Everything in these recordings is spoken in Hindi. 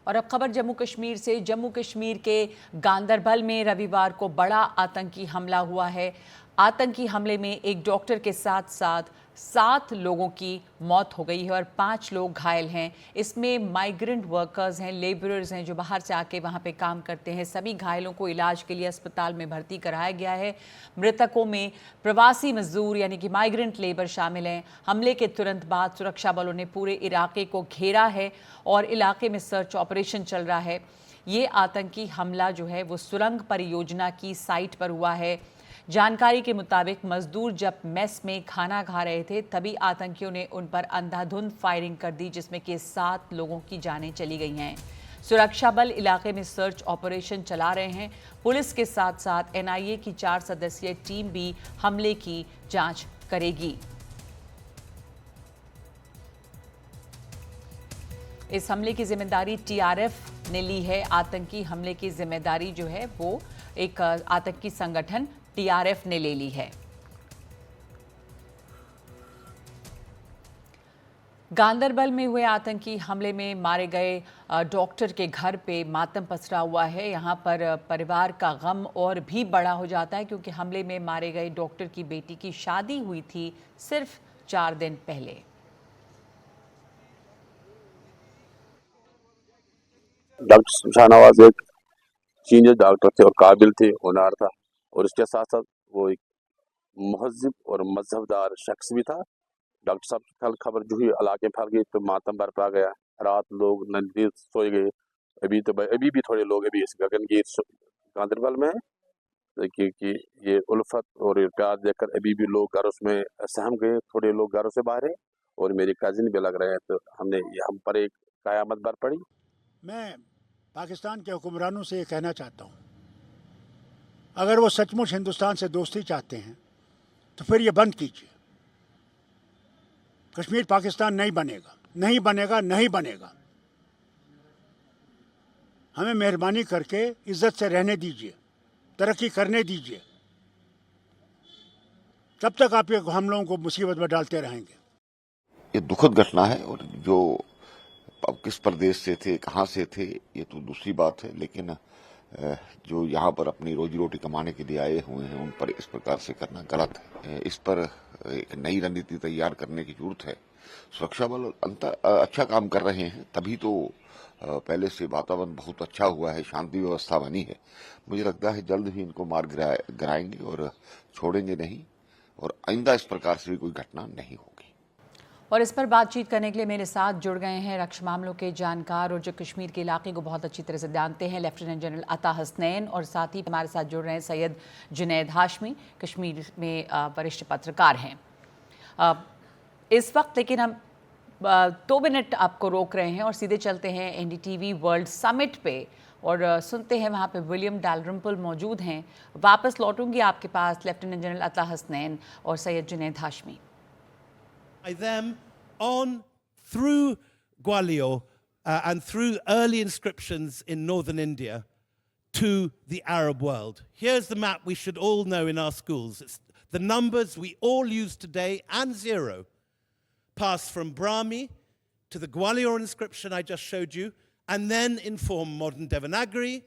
और अब खबर जम्मू कश्मीर से। जम्मू कश्मीर के गांदरबल में रविवार को बड़ा आतंकी हमला हुआ है। आतंकी हमले में एक डॉक्टर के साथ साथ 7 लोगों की मौत हो गई है और 5 लोग घायल हैं। इसमें माइग्रेंट वर्कर्स हैं, लेबरर्स हैं जो बाहर से आके वहां पे काम करते हैं। सभी घायलों को इलाज के लिए अस्पताल में भर्ती कराया गया है। मृतकों में प्रवासी मजदूर यानी कि माइग्रेंट लेबर शामिल हैं। हमले के तुरंत बाद सुरक्षा बलों ने पूरे इलाके को घेरा है और इलाके में सर्च ऑपरेशन चल रहा है। ये आतंकी हमला जो है वो सुरंग परियोजना की साइट पर हुआ है। जानकारी के मुताबिक मजदूर जब मेस में खाना खा रहे थे तभी आतंकियों ने उन पर अंधाधुंध फायरिंग कर दी, जिसमें कि 7 लोगों की जानें चली गई हैं। सुरक्षा बल इलाके में सर्च ऑपरेशन चला रहे हैं। पुलिस के साथ साथ एनआईए की 4 सदस्यीय टीम भी हमले की जांच करेगी। इस हमले की जिम्मेदारी टीआरएफ ने ली है। आतंकी हमले की जिम्मेदारी जो है वो एक आतंकी संगठन टीआरएफ ने ले ली है। गांदरबल में हुए आतंकी हमले में मारे गए डॉक्टर के घर पे मातम पसरा हुआ है। यहां पर परिवार का गम और भी बड़ा हो जाता है क्योंकि हमले में मारे गए डॉक्टर की बेटी की शादी हुई थी सिर्फ 4 दिन पहले। डॉक्टर शाहनवाज एक सीनियर डॉक्टर थे और काबिल थे, होनहार था और इसके साथ साथ वो एक महज़िब और मजहबदार शख्स भी था। डॉक्टर साहब की कल खबर जो ही इलाके में फैल गई तो मातम बरपा गया। रात लोग नींद सोए गए। अभी भी थोड़े लोग अभी इस गगनगीर गांदरबल में है कि ये उल्फत और ये प्यार देखकर अभी भी लोग घरों में सहम गए। थोड़े लोग घरों से बाहर हैं और मेरे कजिन भी लग रहे हैं। तो हम पर एक कयामत बर पड़ी। मैं पाकिस्तान के हुक्मरानों से ये कहना चाहता हूँ, अगर वो सचमुच हिंदुस्तान से दोस्ती चाहते हैं तो फिर ये बंद कीजिए। कश्मीर पाकिस्तान नहीं बनेगा, नहीं बनेगा, नहीं बनेगा। हमें मेहरबानी करके इज्जत से रहने दीजिए, तरक्की करने दीजिए। तब तक आप ये हम लोगों को मुसीबत में डालते रहेंगे। ये दुखद घटना है और जो अब किस प्रदेश से थे, कहाँ से थे, ये तो दूसरी बात है, लेकिन जो यहाँ पर अपनी रोजी रोटी कमाने के लिए आए हुए हैं उन पर इस प्रकार से करना गलत है। इस पर एक नई रणनीति तैयार करने की जरूरत है। सुरक्षा बल अच्छा काम कर रहे हैं, तभी तो पहले से वातावरण बहुत अच्छा हुआ है, शांति व्यवस्था बनी है। मुझे लगता है जल्द ही इनको मार गिराएंगे और छोड़ेंगे नहीं, और आइंदा इस प्रकार से भी कोई घटना नहीं होगी। और इस पर बातचीत करने के लिए मेरे साथ जुड़ गए हैं रक्षा मामलों के जानकार और जो कश्मीर के इलाके को बहुत अच्छी तरह से जानते हैं, लेफ्टिनेंट जनरल अता हसनैन, और साथ ही हमारे साथ जुड़ रहे हैं सैयद जुनैद हाशमी, कश्मीर में वरिष्ठ पत्रकार हैं। इस वक्त लेकिन हम 2 मिनट आपको रोक रहे हैं और सीधे चलते हैं एनडीटीवी वर्ल्ड समिट पे और सुनते हैं वहाँ पे विलियम डालरम्पल मौजूद हैं। वापस लौटूंगी आपके पास लेफ्टिनेंट जनरल अता हसनैन और Syed Junaid Hashmi. By them on through Gwalior and through early inscriptions in northern India to the Arab world. Here's the map we should all know in our schools. It's the numbers we all use today and 0 pass from Brahmi to the Gwalior inscription I just showed you, and then inform modern Devanagari,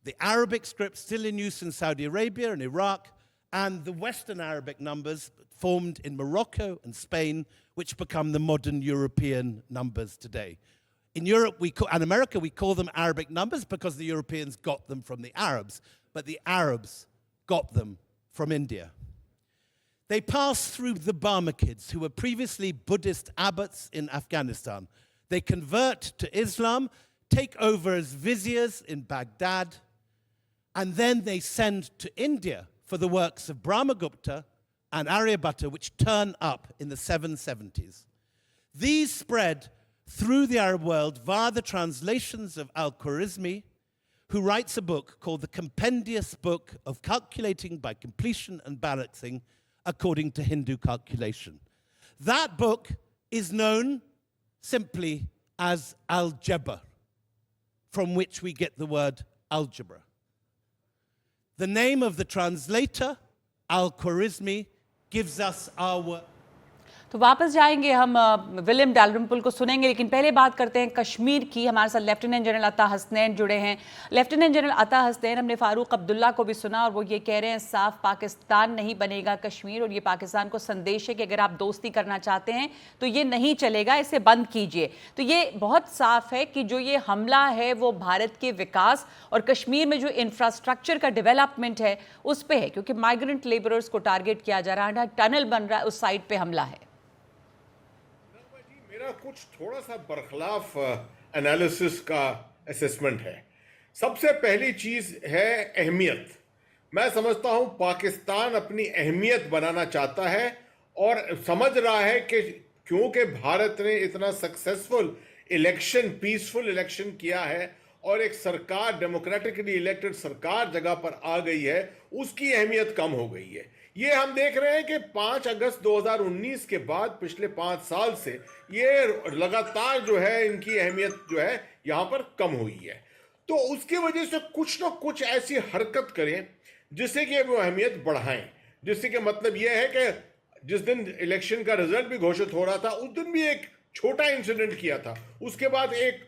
the Arabic script still in use in Saudi Arabia and Iraq, and the Western Arabic numbers formed in Morocco and Spain, which become the modern European numbers today. In Europe and America, we call them Arabic numbers because the Europeans got them from the Arabs, but the Arabs got them from India. They passed through the Barmakids, who were previously Buddhist abbots in Afghanistan. They convert to Islam, take over as viziers in Baghdad, and then they send to India for the works of Brahmagupta and Aryabhatta, which turn up in the 770s. These spread through the Arab world via the translations of Al-Khwarizmi, who writes a book called the Compendious Book of Calculating by Completion and Balancing according to Hindu calculation. That book is known simply as Al-Jabr, from which we get the word algebra. The name of the translator, Al-Khwarizmi, gives us our तो वापस जाएंगे हम विलियम डालरम्पुल को सुनेंगे, लेकिन पहले बात करते हैं कश्मीर की। हमारे साथ लेफ्टिनेंट जनरल अता हसनैन जुड़े हैं। लेफ्टिनेंट जनरल अता हसनैन, हमने फारूक अब्दुल्ला को भी सुना और वो ये कह रहे हैं साफ पाकिस्तान नहीं बनेगा कश्मीर, और ये पाकिस्तान को संदेश है कि अगर आप दोस्ती करना चाहते हैं तो ये नहीं चलेगा, इसे बंद कीजिए। तो ये बहुत साफ है कि जो ये हमला है वो भारत के विकास और कश्मीर में जो इंफ्रास्ट्रक्चर का डेवलपमेंट है उस पर है, क्योंकि माइग्रेंट लेबरर्स को टारगेट किया जा रहा है, टनल बन रहा है, उस साइड पे हमला है। मेरा कुछ थोड़ा सा बरखलाफ एनालिसिस का असेसमेंट है। सबसे पहली चीज है अहमियत। मैं समझता हूं पाकिस्तान अपनी अहमियत बनाना चाहता है और समझ रहा है कि क्योंकि भारत ने इतना सक्सेसफुल इलेक्शन, पीसफुल इलेक्शन किया है और एक सरकार, डेमोक्रेटिकली इलेक्टेड सरकार जगह पर आ गई है, उसकी अहमियत कम हो गई है। ये हम देख रहे हैं कि 5 अगस्त 2019 के बाद पिछले 5 साल से ये लगातार जो है इनकी अहमियत जो है यहां पर कम हुई है। तो उसकी वजह से कुछ ना कुछ ऐसी हरकत करें जिससे कि वो अहमियत बढ़ाएं, जिससे कि मतलब ये है कि जिस दिन इलेक्शन का रिजल्ट भी घोषित हो रहा था उस दिन भी एक छोटा इंसिडेंट किया था, उसके बाद एक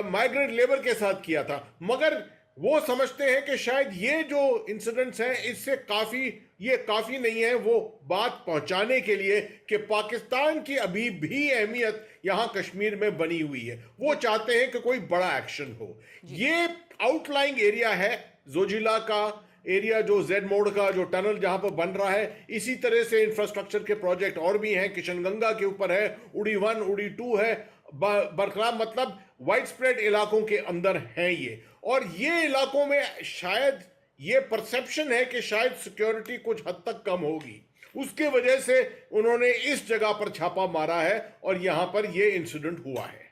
माइग्रेंट लेबर के साथ किया था, मगर वो समझते हैं कि शायद ये जो इंसिडेंट्स हैं इससे ये काफी नहीं है वो बात पहुंचाने के लिए कि पाकिस्तान की अभी भी अहमियत यहां कश्मीर में बनी हुई है। वो चाहते हैं कि कोई बड़ा एक्शन हो। ये आउटलाइंग एरिया है जोजिला का एरिया, जो जेड मोड का जो टनल जहां पर बन रहा है। इसी तरह से इंफ्रास्ट्रक्चर के प्रोजेक्ट और भी हैं, किशनगंगा के ऊपर है, उड़ी 1, उड़ी 2 है, बरकरार मतलब वाइड स्प्रेड इलाकों के अंदर हैं ये। और ये इलाकों में शायद ये परसेप्शन है कि शायद सिक्योरिटी कुछ हद तक कम होगी, उसके वजह से उन्होंने इस जगह पर छापा मारा है और यहां पर ये इंसिडेंट हुआ है।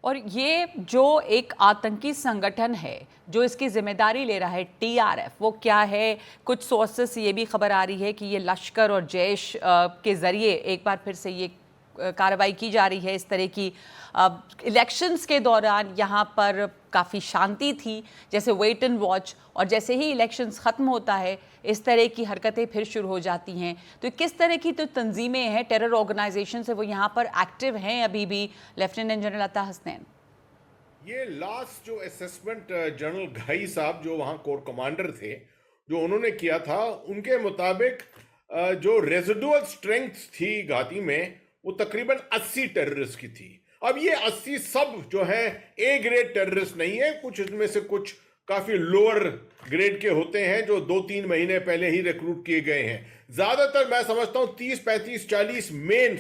और ये जो एक आतंकी संगठन है जो इसकी जिम्मेदारी ले रहा है TRF, वो क्या है? कुछ सोर्सेस से ये भी खबर आ रही है कि ये लश्कर और जैश के ज़रिए एक बार फिर से ये कार्रवाई की जा रही है इस तरह की। इलेक्शंस के दौरान यहाँ पर काफ़ी शांति थी, जैसे वेट एंड वॉच, और जैसे ही इलेक्शंस ख़त्म होता है इस तरह की हरकतें फिर शुरू हो जाती हैं। तो किस तरह की तो तंजीमें हैं, टेरर ऑर्गेनाइजेशन से, वो यहाँ पर एक्टिव हैं अभी भी? लेफ्टिनेंट जनरल अता हसनैन, ये लास्ट जो असेसमेंट जनरल घाई साहब जो वहाँ कोर कमांडर थे, जो उन्होंने किया था, उनके मुताबिक जो रेजिडुअल स्ट्रेंथ थी घाटी में वो तकरीबन 80 टेररिस्ट की थी। अब ये 80 सब जो है ए ग्रेड टेररिस्ट नहीं है, कुछ इसमें से कुछ काफी लोअर ग्रेड के होते हैं जो 2-3 महीने पहले ही रिक्रूट किए गए हैं। ज्यादातर मैं समझता हूं 30, 35, 40 मेन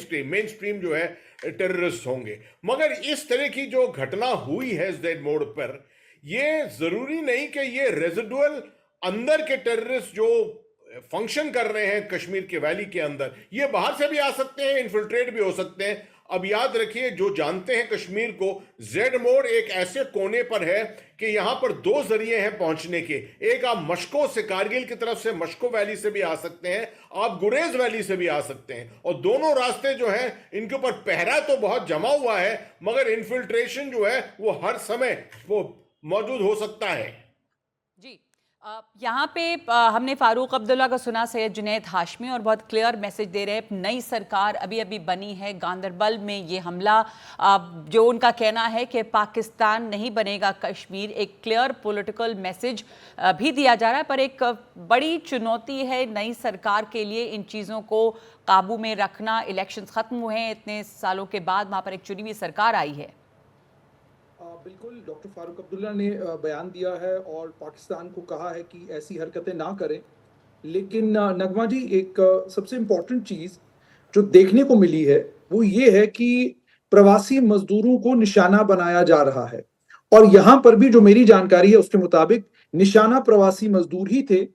स्ट्रीम जो है टेररिस्ट होंगे। मगर इस तरह की जो घटना हुई है जेड मोड पर, ये जरूरी नहीं कि ये रेजिडुअल अंदर के टेररिस्ट जो फंक्शन कर रहे हैं कश्मीर के वैली के अंदर, ये बाहर से भी आ सकते हैं, इन्फिल्ट्रेट भी हो सकते हैं। अब याद रखिए, जो जानते हैं कश्मीर को, जेड मोड एक ऐसे कोने पर है कि यहां पर 2 जरिए हैं पहुंचने के। एक आप मशको से, कारगिल की तरफ से मशको वैली से भी आ सकते हैं, आप गुरेज वैली से भी आ सकते हैं, और दोनों रास्ते जो हैं इनके ऊपर पहरा तो बहुत जमा हुआ है, मगर इन्फिल्ट्रेशन जो है वो हर समय वो मौजूद हो सकता है। जी, यहाँ पे हमने फारूक अब्दुल्ला का सुना, सैयद जुनैद हाशमी, और बहुत क्लियर मैसेज दे रहे हैं। नई सरकार अभी अभी बनी है, गांदरबल में ये हमला, जो उनका कहना है कि पाकिस्तान नहीं बनेगा कश्मीर, एक क्लियर पॉलिटिकल मैसेज भी दिया जा रहा है। पर एक बड़ी चुनौती है नई सरकार के लिए इन चीज़ों को काबू में रखना। इलेक्शंस ख़त्म हुए हैं इतने सालों के बाद, वहाँ पर एक चुनी हुई सरकार आई है। बिल्कुल, डॉक्टर फारूक अब्दुल्ला ने बयान दिया है और पाकिस्तान को कहा है कि ऐसी हरकतें ना करें। लेकिन नगमा जी, एक सबसे इम्पोर्टेंट चीज़ जो देखने को मिली है वो ये है कि प्रवासी मजदूरों को निशाना बनाया जा रहा है, और यहाँ पर भी जो मेरी जानकारी है उसके मुताबिक निशाना प्रवासी मजदूर ही थे।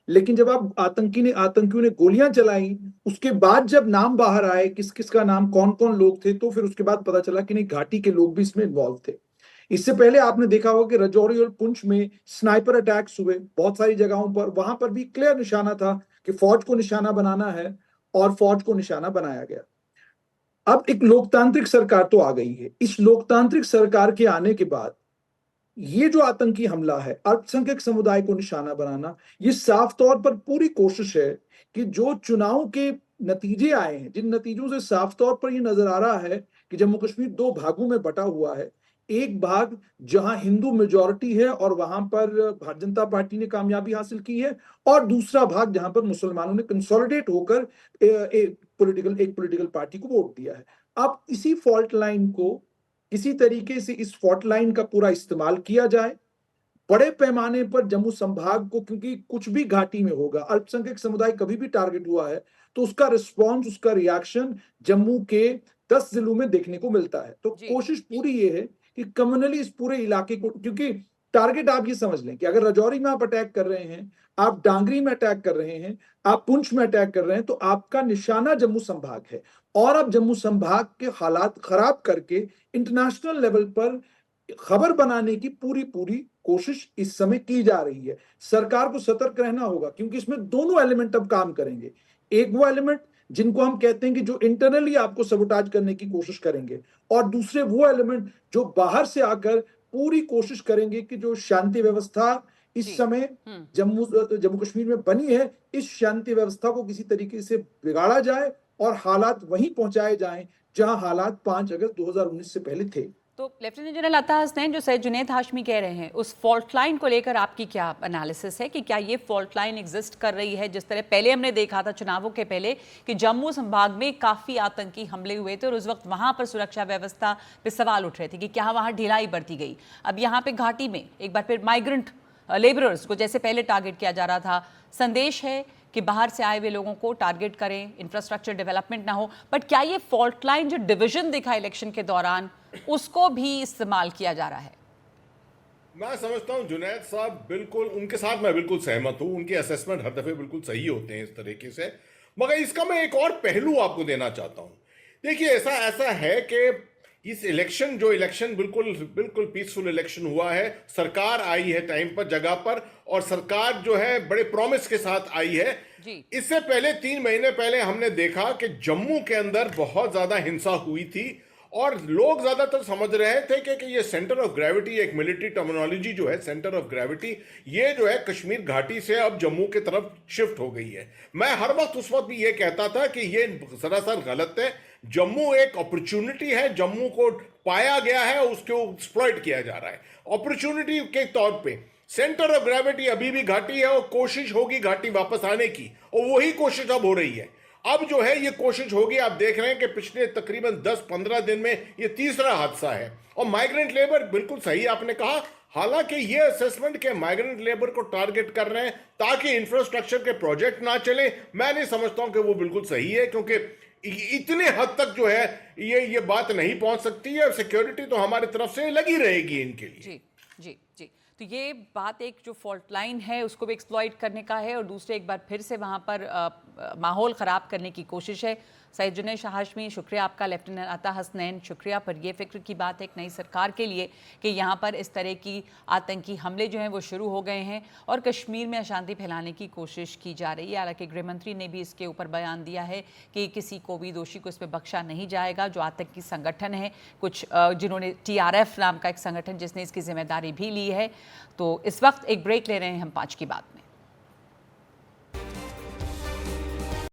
लेकिन जब आप आतंकियों ने गोलियां चलाई, उसके बाद जब नाम बाहर आए किस किस का नाम, कौन कौन लोग थे, तो फिर उसके बाद पता चला कि नहीं, घाटी के लोग भी इसमें इन्वॉल्व थे। इससे पहले आपने देखा होगा कि राजौरी और पुंछ में स्नाइपर अटैक्स हुए बहुत सारी जगहों पर, वहां पर भी क्लियर निशाना था कि फौज को निशाना बनाना है, और फौज को निशाना बनाया गया। अब एक लोकतांत्रिक सरकार तो आ गई है। इस लोकतांत्रिक सरकार के आने के बाद ये जो आतंकी हमला है, अल्पसंख्यक समुदाय को निशाना बनाना, ये साफ तौर पर पूरी कोशिश है कि जो चुनाव के नतीजे आए हैं, जिन नतीजों से साफ तौर पर ये नजर आ रहा है कि जम्मू कश्मीर दो भागों में बटा हुआ है। एक भाग जहां हिंदू मेजॉरिटी है और वहां पर भारतीय जनता पार्टी ने कामयाबी हासिल की है, और दूसरा भाग जहां पर मुसलमानों ने कंसोलिडेट होकर एक पॉलिटिकल पार्टी को वोट दिया है। अब इसी फॉल्ट लाइन को किसी तरीके से इस फॉल्ट लाइन का पूरा इस्तेमाल किया जाए बड़े पैमाने पर जम्मू संभाग को, क्योंकि कुछ भी घाटी में होगा, अल्पसंख्यक समुदाय कभी भी टारगेट हुआ है तो उसका रिस्पॉन्स, उसका रिएक्शन जम्मू के 10 जिलों में देखने को मिलता है। तो जी। कोशिश पूरी ये है कि कम्युनली इस पूरे इलाके को, क्योंकि टारगेट आप ये समझ लें कि अगर राजौरी में आप अटैक कर रहे हैं, आप डांगरी में अटैक कर रहे हैं, आप पुंछ में अटैक कर रहे हैं, तो आपका निशाना जम्मू संभाग है। और अब जम्मू संभाग के हालात खराब करके इंटरनेशनल लेवल पर खबर बनाने की पूरी पूरी कोशिश इस समय की जा रही है। सरकार को सतर्क रहना होगा, क्योंकि इसमें दोनों एलिमेंट अब काम करेंगे। एक वो एलिमेंट जिनको हम कहते हैं कि जो इंटरनली आपको सबोटाज करने की कोशिश करेंगे, और दूसरे वो एलिमेंट जो बाहर से आकर पूरी कोशिश करेंगे कि जो शांति व्यवस्था इस जी। समय जम्मू कश्मीर में बनी है, इस शांति व्यवस्था को किसी तरीके से बिगाड़ा जाए और हालात वहीं पहुंचाए जाएं जहां हालात 5 अगस्त 2019 से पहले थे। तो लेफ्टिनेंट जनरल अता हसनैन, जो सैयद जुनैद हाशमी कह रहे हैं, उस फॉल्ट लाइन को लेकर आपकी क्या एनालिसिस है कि क्या ये फॉल्ट लाइन एग्जिस्ट कर रही है? जिस तरह पहले हमने देखा था चुनावों के पहले कि जम्मू संभाग में काफ़ी आतंकी हमले हुए थे और उस वक्त वहाँ पर सुरक्षा व्यवस्था पे सवाल उठ रहे थे कि क्या वहाँ ढिलाई बरती गई। अब यहाँ पे घाटी में एक बार फिर माइग्रेंट लेबरर्स को जैसे पहले टारगेट किया जा रहा था, संदेश है कि बाहर से आए हुए लोगों को टारगेट करें, इंफ्रास्ट्रक्चर डेवलपमेंट ना हो। बट क्या ये फॉल्ट लाइन जो डिवीजन दिखा इलेक्शन के दौरान, उसको भी इस्तेमाल किया जा रहा है? मैं समझता हूं जुनैद साहब, बिल्कुल उनके साथ मैं बिल्कुल सहमत हूं। उनके असेसमेंट हर दफे बिल्कुल सही होते हैं इस तरीके से। मगर इसका मैं एक और पहलू आपको देना चाहता हूं। देखिए, ऐसा है कि इस इलेक्शन बिल्कुल पीसफुल इलेक्शन हुआ है। सरकार आई है टाइम पर, जगह पर, और सरकार जो है बड़े प्रॉमिस के साथ आई है। जी। इससे पहले 3 महीने पहले हमने देखा कि जम्मू के अंदर बहुत ज्यादा हिंसा हुई थी और लोग ज्यादातर समझ रहे थे कि ये सेंटर ऑफ ग्रेविटी, एक मिलिट्री टर्मिनोलॉजी जो है सेंटर ऑफ ग्रेविटी, ये जो है कश्मीर घाटी से अब जम्मू की तरफ शिफ्ट हो गई है। मैं हर वक्त उस वक्त भी ये कहता था कि ये सरासर गलत है। जम्मू एक अपॉर्चुनिटी है, जम्मू को पाया गया है, उसको एक्सप्लॉइट किया जा रहा है अपॉर्चुनिटी के तौर पे। सेंटर ऑफ ग्रेविटी अभी भी घाटी है और कोशिश होगी घाटी वापस आने की, और वही कोशिश अब हो रही है। अब जो है ये कोशिश होगी, आप देख रहे हैं कि पिछले तकरीबन 10-15 दिन में ये तीसरा हादसा है। और माइग्रेंट लेबर, बिल्कुल सही आपने कहा, हालांकि ये असेसमेंट के माइग्रेंट लेबर को टारगेट कर रहे हैं ताकि इंफ्रास्ट्रक्चर के प्रोजेक्ट ना चले, मैं नहीं समझता हूं कि वो बिल्कुल सही है, क्योंकि इतने हद तक जो है ये बात नहीं पहुंच सकती है। सिक्योरिटी तो हमारी तरफ से लगी रहेगी इनके लिए। जी जी जी। तो ये बात, एक जो फॉल्ट लाइन है उसको भी एक्सप्लॉइट करने का है, और दूसरे एक बार फिर से वहाँ पर माहौल ख़राब करने की कोशिश है। सैयद जुनैद हाशमी, शुक्रिया आपका। लेफ्टिनेंट अता हसनैन, शुक्रिया। पर ये फिक्र की बात है एक नई सरकार के लिए कि यहाँ पर इस तरह की आतंकी हमले जो हैं वो शुरू हो गए हैं और कश्मीर में अशांति फैलाने की कोशिश की जा रही है। हालांकि गृह मंत्री ने भी इसके ऊपर बयान दिया है कि किसी को भी दोषी को इसमें बख्शा नहीं जाएगा। जो आतंकी संगठन है, कुछ जिन्होंने TRF नाम का एक संगठन जिसने इसकी जिम्मेदारी भी ली है। तो इस वक्त एक ब्रेक ले रहे हैं हम 5 की बात।